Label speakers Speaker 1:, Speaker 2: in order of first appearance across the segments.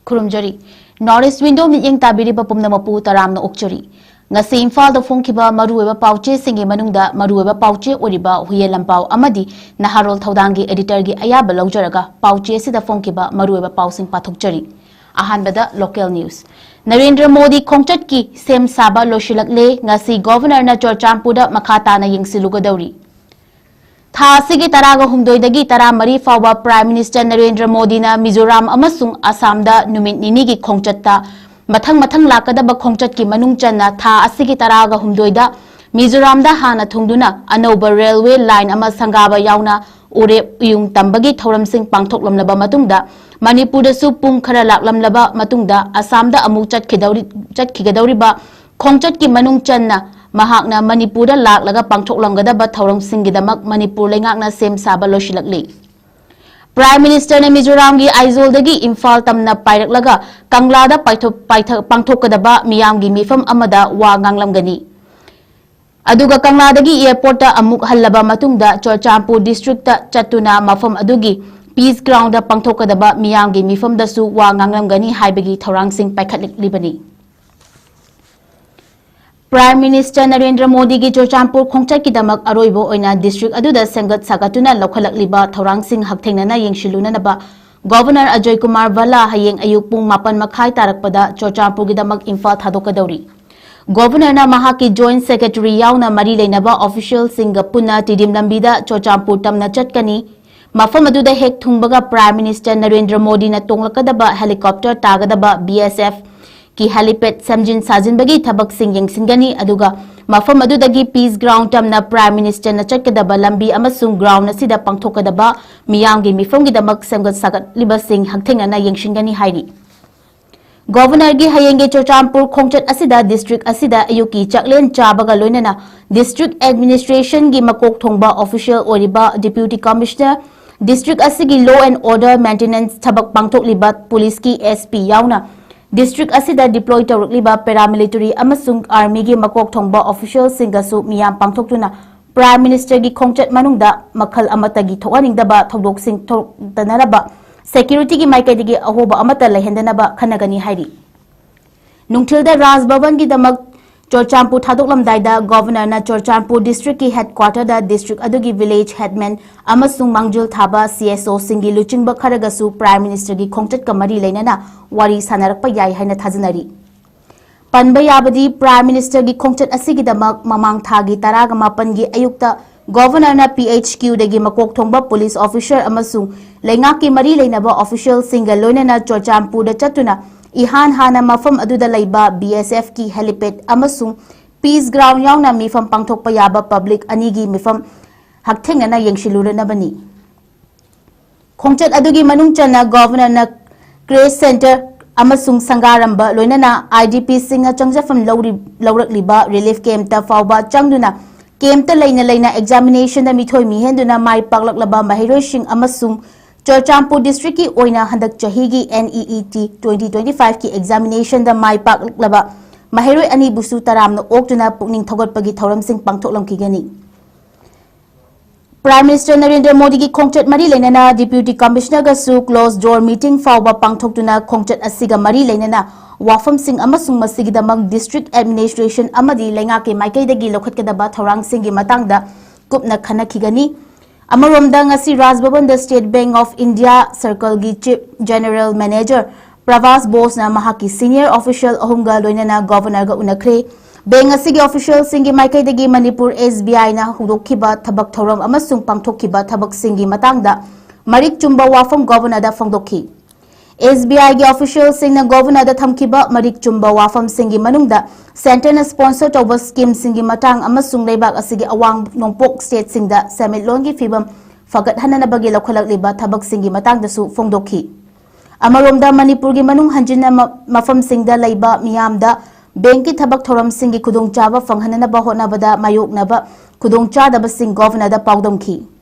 Speaker 1: Kurumjari, North Window Miyang Tabiri Pumna Mapu Taram no Okchari. Ngasi Imphal the Funkiba Marueba Pauche Singi Manunda, Marueba Pauche Uriba, Huye Lampau Amadi, Naharol Taudangi Editor Gi Ayaba Lojaraga, Pauche Sida Funkiba, Marueba Pausing Patukchari. Ahanbada Local News. Narendra Modi Kongchatki, Sem Saba Loshilakle, Ngasi Governor na Chorchampuda Makata na Yingsilugadori. Thasigi Taraga Humdoidagi Tara Mari Fawa Prime Minister Narendra Modi na Mizoram Amasung Assamda Numit Ninigi Kongchatta Mathang Lakadaba Kongchatki Manungchana Tha Asigi Taraga Humdoida Mizoramda Hana Thungduna Anoba Railway Line Ama Sangaba Yauna Ure Yung Tambagi Thoram Sing Pangthok Lamlaba Matungda Manipur su Pung Khara Laklamlaba Matungda Assamda Amuk Chatkigadoriba Kongchatki Manungchanna Mahakna Manipur lak laga pangthok lamgadaba thauram singgidamak Manipur lengakna sem saba loshilakli. Prime Minister na Mizoram gi Aizol dagi Imphal tamna pairak laga Kanglada pangthokadaba miyamgi mifam amada wa nganglamgani. Aduga Kangladagi airport ta amuk hallaba matungda Chorchampu district ta chatuna mafam adugi Peace Ground da pangthokadaba miyamgi mifam dasu wa nganglamgani haibagi thaurang sing paikhatlibani. Prime Minister Narendra Modi ki Chorchampu Khongchatki damak aroibo oina district aduda sengat sagatuna lokhalakliba thaurang sing hakthengnana yengshilunanaba Governor 𝗍𝐄𝐰𝐬 hayeng ayuk pung 8:30 tarakpada Chorchampu gi damak Imphal thadokadori. Governor na mahaki Joint Secretary yauna mari leinaba official singa punna tidim lambida Chorchampu tamna chatkani mafam aduda hek thungbaga Prime Minister Narendra Modi na tonglakadaba helicopter tagadaba BSF ki helipad samjin sajin bagi thabak sing yengsingani aduga mafam adudagi Peace Ground tamna Prime Minister na chatkadaba lambi amasung ground asida pangthokadaba miyamgi mifamgi damak samgat sagat liba sing hakthengnana yengsingani hairi. Governor gi hayenge Chorchampu Khongchat asida district asida ayuki chaklen chabaga loinana district administration gi makok thongba official oriba deputy commissioner district asigi law and order maintenance thabak pangthok libat police ki SP yauna District asida deploy tawrikliba paramilitary amasung army gi makok thongba official singasu miyam pangthoktuna Prime Minister gi Khongchat manungda makhal amatagi thokaningdaba thodok sing tanaraba security gi maikaidigi ahoba amata lehendanaba khanagani hairi. Nungthilda Raj Bhavan gi damak Chorchampu thadoklamdaida Governor na Chorchampu district ki headquarter da district adugi village headman amasung mangjul thaba CSO singi luchingba kharagasu Prime Minister gi Khongchat kamari leinana wari sanarakpa yai haina thajanari. Panba yabadi Prime Minister gi Khongchat asigi damak mamang thagi taraga mapan gi ayukta Governor na PHQ dagi makok thongba police officer amasung lengaki mari leinaba official singa loinana Chorchampu da chatuna Ihan hana mafam aduda laiba BSF ki helipad amasung Peace Ground yauna mifam pangthokpa yaba public anigi mifam hakthengnana yengshiluranabani. Khongchat adugi manungchana Governor na Grace Center amasung sangaramba loinana IDP singa changjafam laurakliba relief camp ta fawba changduna camp ta leina examination da mithoi mihenduna mai paklaklaba mahirosing amasung Chorchampu district ki oina handak chahigi NEET 2025 ki examination da mai paklaba mahiroi ani busu taramna oktuna pukning thogatpagi thoram sing pangthoklamkigani. Prime Minister Narendra Modi ki Khongchat mari leinana Deputy Commissioner ga su closed door meeting fawba pangthoktuna Khongchat asiga mari leinana wafam sing amasung masigidamag district administration amadi lengake maikaidagi lokhatkadaba thorang singi matangda kupna khanakigani. Amaromda ngasi Raj Bhavan the State Bank of India Circle gi Chief General Manager Pravas Bose na mahaki senior official ahumga loinana Governor ga unakre bank asigi official singi maikaidagi Manipur SBI na hudokhiba thabak thoram amasung pangthokhiba thabak singi matangda marik chumba wafam Governor da phongdokhi. SBI gi official singna Governor da thamkiba marik chumba wafam singi manungda center na sponsor tawba scheme singi matang amasung leibak asigi awang nongpok state singda semilon gi fibam fagat hanana bagi lokhalakliba thabak singi matang dasu phongdokhi. Amaromda Manipur gi manung hanjina mafam singda leiba miyamda bank ki thabak thoram singi khudongchaba phanghanana ba honabada mayoknaba khudongchadaba sing Governor da pawdomkhi.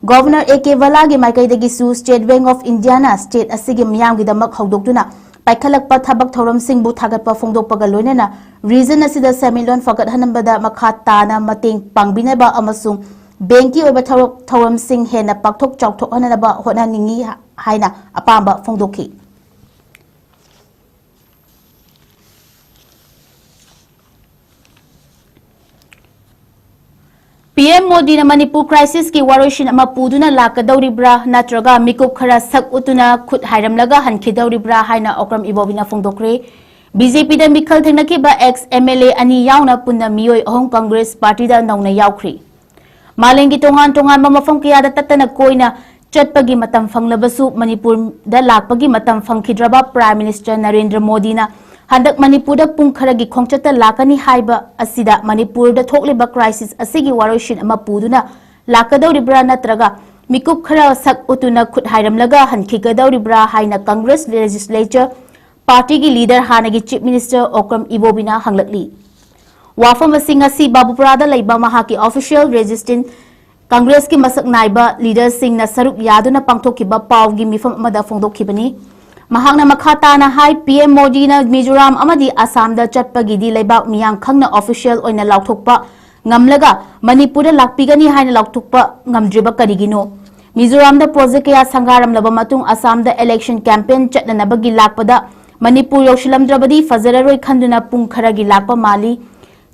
Speaker 1: Governor 𝗍𝐿𝐴 maikaidagi su State Bank of India na state asigi miyamgi damak hawdokduna paikhalakpa thabak thoram singbu thagatpa phongdokpaga loinana region asida semilon fagat hanambada makha tana mateng pangbinaba amasung banki oiba thoram sing hena pakthok chawthok hanaba honaningi haina apamba phongdokhi. PM Modi na Manipur crisis ki waroishin ama puduna lakadawribra natraga mikup khara sak utuna khut hairamlaga hankhidawribra haina okram ibobina fongdokre BJP da mikhal thengnakiba ex MLA ani yauna punna miyoi ahong Congress party da nauna yaukri malengi tongan mamafam kaya da tatana koina chatpagi matam phanglabasu Manipur da lakpagi matam phangkhidraba Prime Minister Narendra Modi na handak Manipur da pung kharagi khongchata lakani haiba asida Manipur da thokliba crisis asigi waroishin ama puduna lakadawribra natraga mikup khara sak utuna khut hairamlaga hankhikadawribra haina Congress legislature party ki leader hanagi Chief Minister Okram Ibobina hanglakli wafam asing asi Babuprada laiba mahaki official resistant Congress ki masak naiba leader sing na saruk yaduna pangthokiba pawgi mifam amada fongdokhibani mahakna makhata na hai PM Modi na Mizoram amadi Assam da chatpagi di laibak miyang khangna official oina lauthokpa ngamlaga Manipur da lakpigani haina lauthokpa ngamdriba karigino Mizoram da project ya sangaram laba matung Assam da election campaign chatnanabagi lakpada Manipur yoshilamdrabadi fazararoi khanduna pung kharagi lakpa mali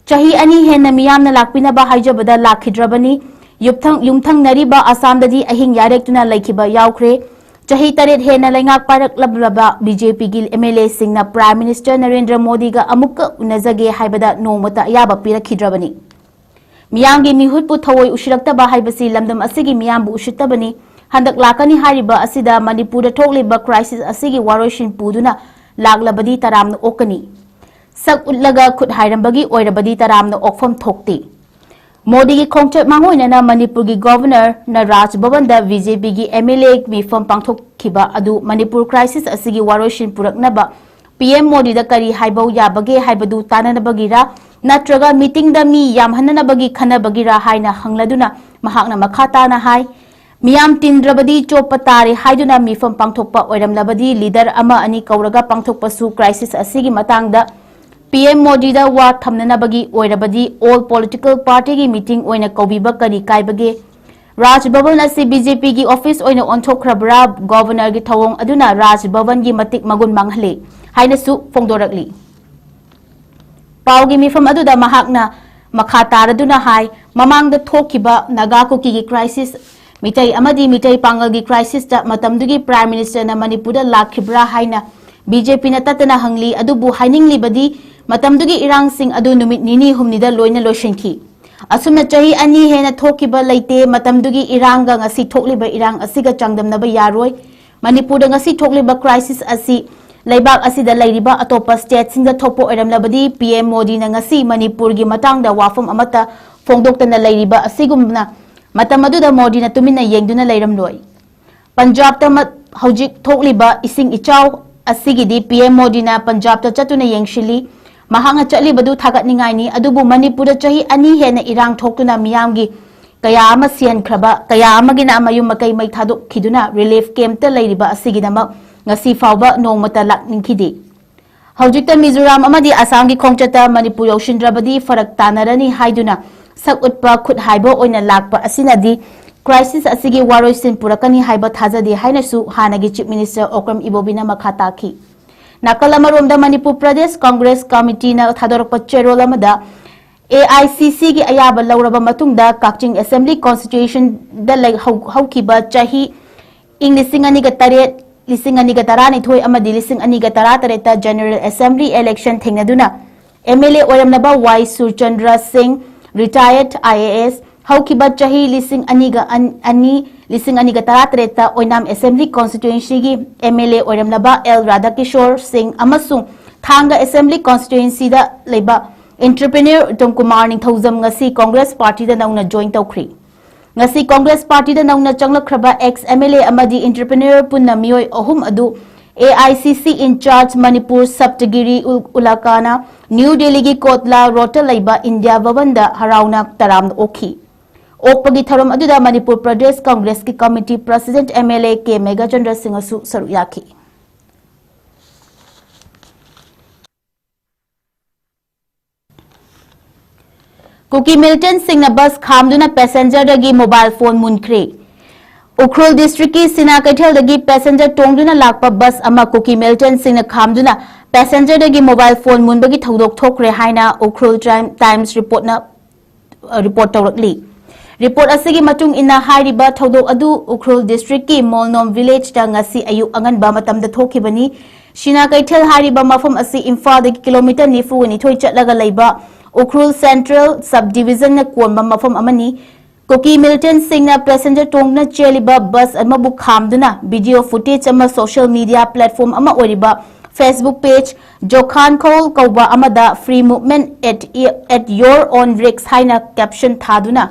Speaker 1: chahi ani henna miyamna lakpinaba haijabada lakhidrabani yumthang nariba Assam dadi ahing yarektuna laikhiba yaukre chahi taret henna laingak parak lablaba BJP gil MLA singna Prime Minister Narendra Modi ga amukka unazage haibada nomata yaba pirakhidravani miyangi mihutpu thawoi ushirakta haibasi lamdam asigi miyambu ushittabani handak lakani hariba asida Manipur da thokliba crisis asigi waroishin puduna laglabadi taramna okani sak utlaga khut hairambagi oirabadi taramna okfam thokti Modi ki khongchat mangoina na Manipur ki governor na Raj Bhavan da BJP ki MLA mifam pangthokhiba adu Manipur crisis asigi waroishin puraknaba PM Modi da kari haibau yabage haibadu tananabagira natraga meeting da mi yamhananabagi khanabagira haina hangladuna mahakna makhata na hai miyam tindrabadi chopatare haiduna mifam pangthokpa oiramlabadi leader ama ani kauraga pangthokpa su crisis asigi matangda PM Modi da wa thamnanabagi oirabadi all political party ki meeting oina kobiba kari kaibage Raj Bhavan asi BJP ki office oina onthokhrabra governor ki thawong aduna Raj Bhavan ki matik magun manghale haina su fongdorakli pawgi mifam aduda mahakna makhataraduna hai mamangda thokiba nagakuki ki crisis mitai amadi mitai pangal gi crisis ta matamdugi Prime Minister na Manipur da lakhibra haina BJP na tatana hangli adubu hainingli badi matamdugi irang sing adu numit nini humni da loina loishinki asumna chahi ani hena thokiba leite matamdugi iranga ngasi thokliba irang asiga changdamnaba yaroi Manipur da ngasi thokliba crisis asi laibak asida lairiba atopa state singa thopo oiramlabadi PM Modi na ngasi Manipur gi matangda wafam amata fongdoktana lairiba asigumna Matamadu Modi na tumina yengduna lairamloi Punjab ta hojik thokliba ising ichaw asigi di PM Modi na Punjab ta chatuna yengshili mahanga chali badu thagat ningai ni adubu Manipur da chahi ani hena irang thoktuna miyamgi kaya ama sian khraba kaya amagina amayum makai mai thaduk khiduna relief camp ta lairiba asigi dama ngasi fawba nongmata lakningkhidi hojikta Mizoram amadi Assam gi khongchata Manipur yoshindrabadi farak tanarani haiduna sak utpa khut haiba oina lakpa asinadi crisis asigi waroisin purakani haiba thajadi hainasu hanagi Chief Minister Okram Ibobina makhata ki nakalamaromda Manipur Pradesh Congress Committee na thadorakpa cherol amada AICC gi ayaba lauraba matungda Kakching Assembly Constitution da like haukiba chahi English ani ga taret lising ani ga tarani thoi amadi lising ani ga taratare General Assembly election thengnaduna MLA oramnaba Y Surchandra Singh retired IAS haukiba chahi lising aniga lising aniga taratreta oinam assembly constituency gi MLA oiramlaba L Radhakishore Singh amasung thanga assembly constituency da leiba entrepreneur Kumar Ningthauzam ngasi Congress party da nauna join tawkhri ngasi Congress party da nauna changlakhraba ex MLA amadi entrepreneur punna mioi ahum adu AICC in charge Manipur Saptagiri Ulakana New Delhi gi Kotla Rota Laiba India Bhavanda Harauna Taram Okhi Okpagi Tharam aduda Manipur Pradesh Congress ki Committee President MLA K Megachandra Singh asu saruyaki Kuki Milton Singh na bus khamduna passenger dagi mobile phone munkhre Ukhrul district ki Sina Kaithal dagi passenger tongduna lakpa bus ama Kuki Milton Singh na khamduna passenger dagi mobile phone munbagi thodok thokre haina Ukhrul Times report tawrakli Report asigi matung ina hairiba thodok adu Ukhrul district ki Molnom village da ngasi ayuk anganba matamda thokibani Shina Kaithel hariba mafam asi Imphal da kilometer nifu ni thoi chatlaga leiba Ukhrul Central Subdivision na konba mafam amani Koki Milton Singh na passenger tongna cheliba bus amabu khamduna video footage ama social media platform ama oriba Facebook page 𝗍𝗏𝗏 amada free movement at your own risk haina caption thaduna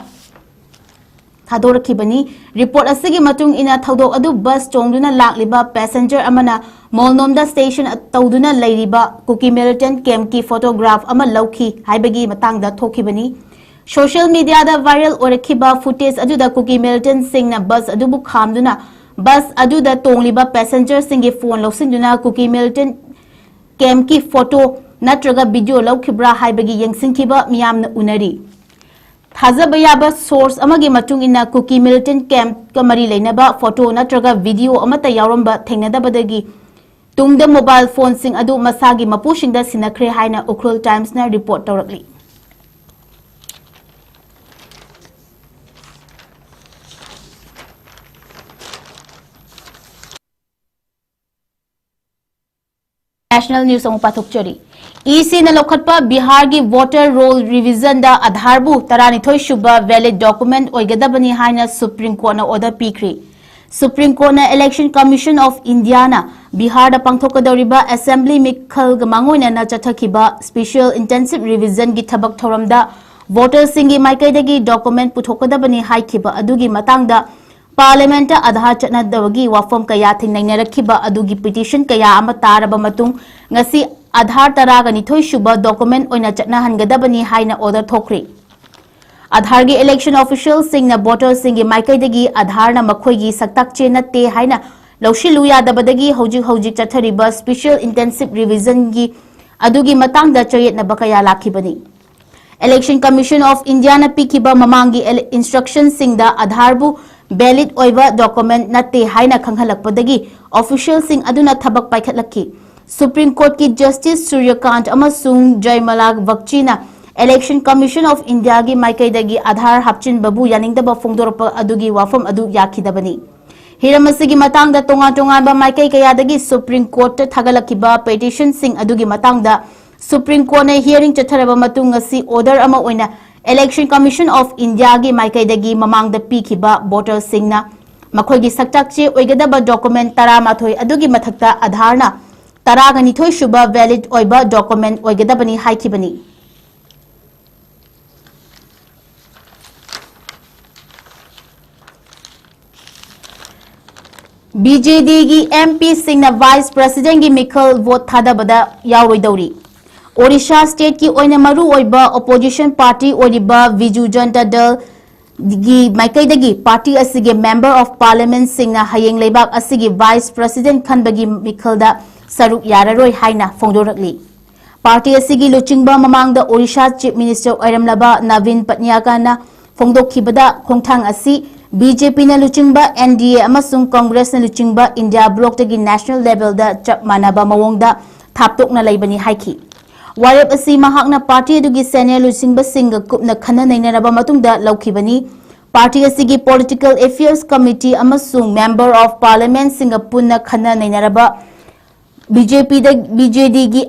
Speaker 1: Thadorkibani report asigi matung ina thodok adu bus tongduna lakliba passenger amana Molnomda station tawduna leiriba Koki Milton camp ki photograph ama lauki haibagi matangda thokibani Social media da viral orakhiba footage aduda Koki Milton Singh na bus adubu khamduna bus aduda tongliba passenger singi phone loksinduna Koki Milton camp ki photo natraga video laukhibra haibagi yengsingkiba miyamna unari Thazaba yaba source amagi matung ina Koki Milton camp kamari leinaba photo natraga video amata yauramba thengnadabadagi tungda mobile phone sing adu masagi mapushingda sinakre haina Ukhrul Times na report tawrakli National News ang patukchari. EC na lokhatpa Bihar gi voter roll revision da Aadhaar bu taranithoi shuba valid document oigadabani haina Supreme Court na order pikri. Supreme Court na Election Commission of India na Bihar da pangthokadoriba Assembly mikhal gamangoina na chathakiba Special Intensive Revision gi thabak thoramda voter singi maikaidagi document puthokadabani haikiba adugi matangda Parliament Aadhaar chatnadawagi wafam kaya thingnairakhiba adugi petition kaya ama taraba matung ngasi Aadhaar taraga nithoi shuba document oina chatnahangadabani haina order thokri Aadhaar gi election officials singna voter singi maikaidagi Aadhaar na makhoi gi saktakche natte haina lawshilu yadabadagi hojik chathariba Special Intensive Revision gi adugi matangda chayetna bakaya lakhibani Election Commission of India na pikiba mamangi instructions singda Aadhaar bu valid oiba document natte haina khanghalakpadagi official sing aduna thabak paikhatlaki Supreme Court ki Justice Suryakant amasung 𝗍𝗏𝗥𝗜 na Election Commission of India gi maikaidagi Aadhaar hapchin babu yaningdaba fongdorpa adugi wafam adu yakhidabani Hiramasigi matangda tonga ba maikai kayadagi Supreme Court ta thagalakiba petition sing adugi matangda Supreme Court na hearing chatharaba matung ngasi order ama oina Election Commission of India gi maikaidagi mamangda pikiba voter singna makhoigi saktakche oigadaba document taramathoi adugi mathakta Aadhaar na taraga nithoi shuba valid oiba document oigadabani haikibani BJD gi MP singna Vice President gi mikhal vote thadabada yauroidori Odisha State ki oina maru oiba opposition party oriba Biju Janata Dal gi maikaidagi party asigi member of parliament singna hayeng leibak asigi vice president khanbagi mikhalda saruk yararoi haina fongdorakli party asigi luchingba mamangda Odisha chief minister oiramlaba Navin Patnaik na fongdokhibada khongthang asi BJP na luchingba NDA amasung Congress na luchingba India bloc tagi national level da chap manaba mawongda thaptokna leibani haiki Warep asi mahakna party adugi senior luchingba singa kupna khana nainaraba matungda laukhibani party asigi political affairs committee amasung member of parliament singa punna khana nainaraba BJD gi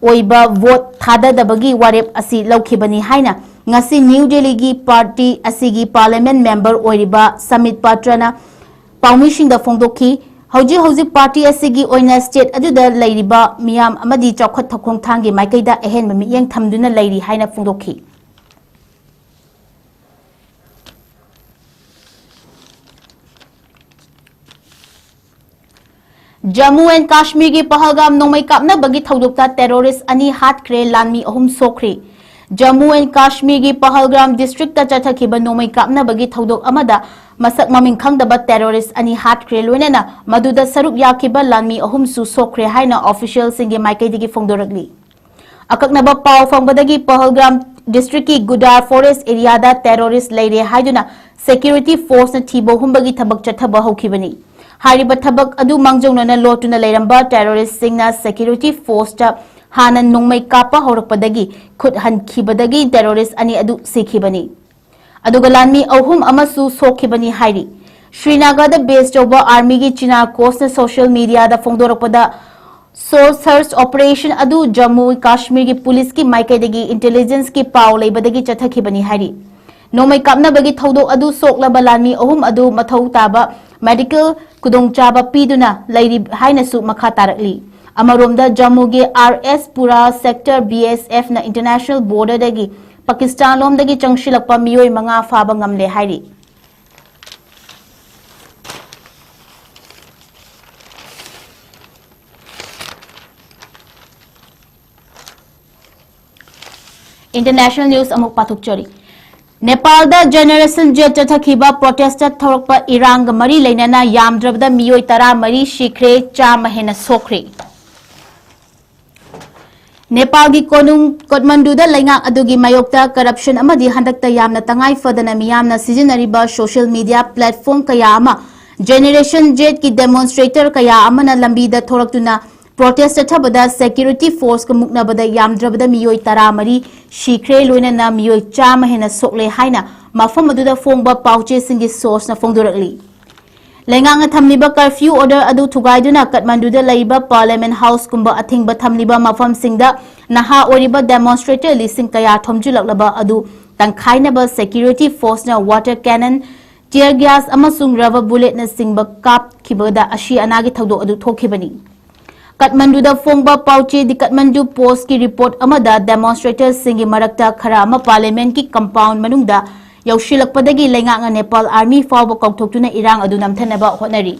Speaker 1: oiba vote thadadabagi warep asi laukhibani haina ngasi New Delhi gi party asigi parliament member oiriba Samit Patrana Paumishing da fongdokhi Hauji party asigi oina state aduda leiriba miyam amadi chawkhat thakong thangi maikaida ehen mamiyeng thamduna leiri haina fongdokhi Jammu and Kashmir gi Pahalgam nongmai kapna bagi thodokta terrorist ani hatkre lanmi ahum sokre Jammu and Kashmir gi Pahalgam district ta chathakiba nongmai kapna bagi thodok amada masak maming khangdaba terrorist ani hatkre loinana maduda saruk yakiba lanmi ahum su sokre haina official singi maikaidigi fongdorakli akaknaba paw fongbadagi Pahalgam district ki Gudar forest area da terrorist leire haiduna security force na thibo humbagi thabak chathaba hokhibani Hariba thabak adu mangjongna lotuna leiramba terrorist singna security force ta hanan nongmai kapa horakpadagi khut hankhibadagi terrorist ani adu sikhibani aduga lanmi ahum amasu sokhibani hairi Srinagar da base toba army gi China coast na social media da phongdorakpada source search operation adu Jammu Kashmir gi police ki maikaidagi intelligence ki paw leibadagi chathakibani hairi nomai kapna bagi thodo adu soklaba lanmi ahum adu mathau taba medical kudongchaba piduna lairi haina su makha tarakli amaromda Jammu gi RS Pura sector BSF na international border dagi Pakistan lom dagi changshilakpa miyoi manga faba ngamle hairi International news amuk pathuk chori Nepal da generation jet chathakhiba protester thorokpa irang mari leinana yamdrabda miyoi tara mari shikre chama hena sokre Nepal gi konung Kathmandu da laingak adugi mayokta corruption amadi handakta yamna tangai fadana miyamna sijinariba social media platform kaya ama generation jet ki demonstrator kaya amana lambi da thoraktuna protest thabada security force ka muknabada yamdrabada miyoi taramari shikre loinana miyoi chama hena sokle haina mafam aduda fongba pauche singi source na fongdorakli Lengang thamliba curfew order adu thugaiduna Kathmandu da laiba parliament house kumba athingba thamliba mafam singda naha oriba demonstrator lising kaya thomjulaklaba adu tangkhainaba security force na water cannon tear gas amasung rubber bullet na singba kap khibada ashi anagi thawdo adu thokhibani Kathmandu da fongba pauche di Kathmandu post ki report amada demonstrators singi marakta khara ama parliament ki compound manungda yaushilakpadagi lainganga Nepal army fawba kongthoktuna irang adu namthanaba honari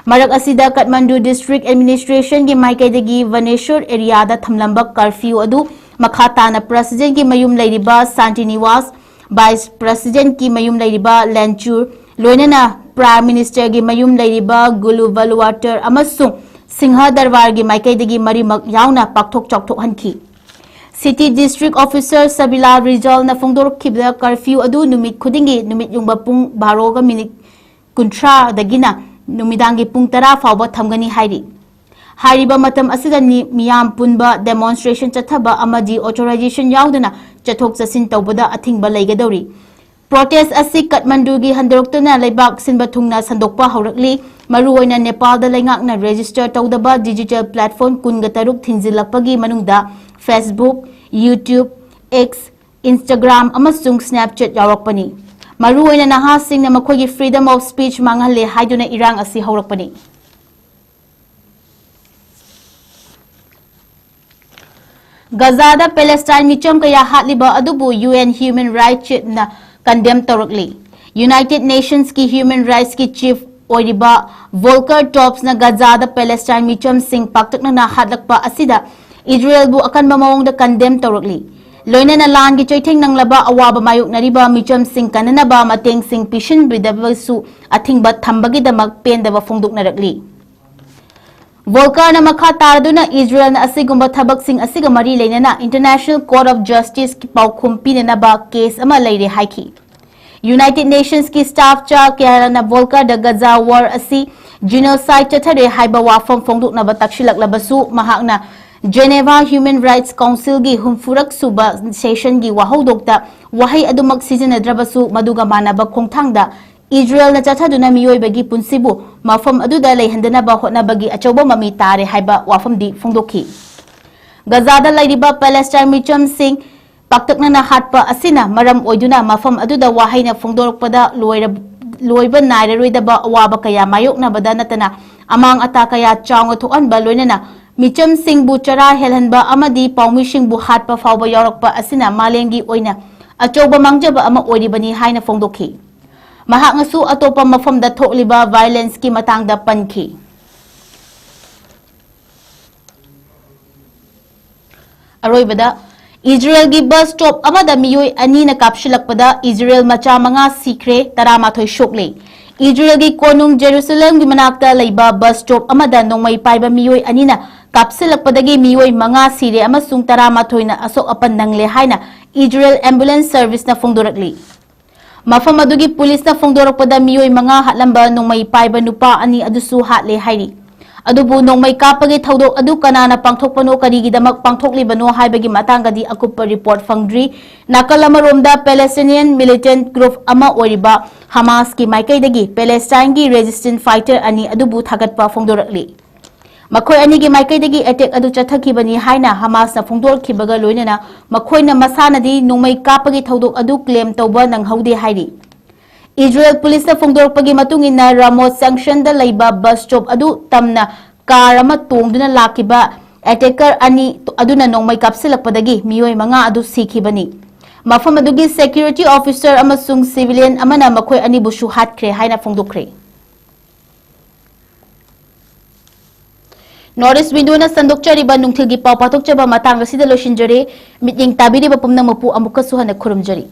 Speaker 1: marak asida Kathmandu district administration gi maikaidagi Vaneshwar area da thamlamba curfew adu makhata na president ki mayum lairiba Santiniwas vice president ki mayum lairiba Lanchur loinana prime minister gi mayum lairiba Guluvalwater amasung Singha Darbar gi maikaidagi marimak yauna pakthok chokthok hanki City District Officer Sabila Rizal na fongdorok kibda curfew adu numit khudingi numit yungba pung 12 minute kuntra dagina numidangi pung 10 fawba thamgani hairi hariba matam asida ni miyam punba demonstration chathaba amadi authorization yaudana chathok chasin tawbada athingba leigadori protest asi Kathmandu gi handoroktuna leibak sinba thungna sandokpa haurakli maruoina Nepal da laingakna register tawdaba digital platform kunga taruk thinjilakpagi manungda Facebook, YouTube, X, Instagram amasung Snapchat yarakpani maruoina naha singna makhogi freedom of speech manghale haiduna irang asi haurakpani Gaza da Palestine micham kaya hatliba adubu UN human rights na condemn torakli United Nations ki human rights ki chief oiriba Volker Tops na Gaza da Palestine micham sing paktakna na hatlakpa asida Israel bu akan mamawong da condemn torakli loina na lan gi choitheng nanglaba awaba mayuk nariba micham sing kanana ba mateng sing pishin bidabasu athingba thambagi damak pendaba fongduk narakli Volker na makha tarduna Israel na asigumba thabak sing asiga mari leinana International Court of Justice ki paukhum pinana ba case ama leire haiki United Nations ki staff cha kya na Volker da Gaza war asi genocide chathare haiba wafam fongduk na ba takshilak labasu mahakna Geneva Human Rights Council gi humfurak suba session gi wahodokta wahai adumak sijinadrabasu maduga manaba khongthangda Israel na chathaduna miyoi bagi punsibu mafam aduda leihandana ba hotna bagi achauba mami tare haiba wafam di fongdokhi Gaza da lairiba Palestine micham sing paktakna na hatpa asina maram oiduna mafam aduda wahaina fongdorokpada loiba nairaroida ba awaba kaya mayokna bada natana amang ata kaya chawnga thokan ba loinana micham sing bu chara helhanba amadi paumi sing bu hatpa fawba yarakpa asina malengi oina achauba mangjaba ama oiribani haina fongdokhi mahak ngasu atopa mafamda thokliba violence ki matangda pankhi aroibada Israel gi bus stop amada miyoi ani na kapshilakpada Israel macha manga sikre taramathoi shokle Israel gi konung Jerusalem gi manakta leiba bus stop amada nongmai paiba miyoi ani na kapsilakpadagi miyoi manga sire amasung taramathoi na asok apan nangle haina Israel ambulance service na fongdorakli mafam adugi police na fongdorakpada miyoi manga hatlamba nongmai paiba nupa ani adusu hatle hairi अदुबु नोंमै कापगे थौदोक अदु कनाना पांथोकपनो करिगिदमक पांथोकलिबनो हाइबगी मातांगदी अकुप्प report फंगद्री नाकल अमरोमदा Palestinian militant group अमा ओरिबा Hamas की माइकैदगी Palestine की resistant fighter अनि अदुबु थागतपा फोंदोरकली मखोय अनिगी माइकैदगी attack अदु चथखिबनी हाइना हमासना फोंदोरखिबगा लोइनना मखोयना मसानदी नोंमै कापगे थौदोक अदु claim तौबा नंगहौदे हाइरी इजराइल पुलिस फोंदोरपगी मतुंगिना रामोत सेंक्शन द लैबा बस स्टॉप अदु तमना कार अमा तोंगदुना लाकिबा अटैकर अनि अदुना नोंमै कापसिलकपदगी मियोय मंगा अदु सिखिबनी मफम अदुगी सिक्योरिटी ऑफिसर अमसुंग सिविलियन अमना मखोय अनिबुसु हाटख्रे हाइना फोंदोखरे नॉर्थ ईस्ट विंडोना संदोकचरिबा नुंथिलगी पाव पाथोकचबा मातांग असिदा लोशिंजरे मिटिंग ताबिरिबा पुमनमपु अमुकसु हने खुरुमजरी।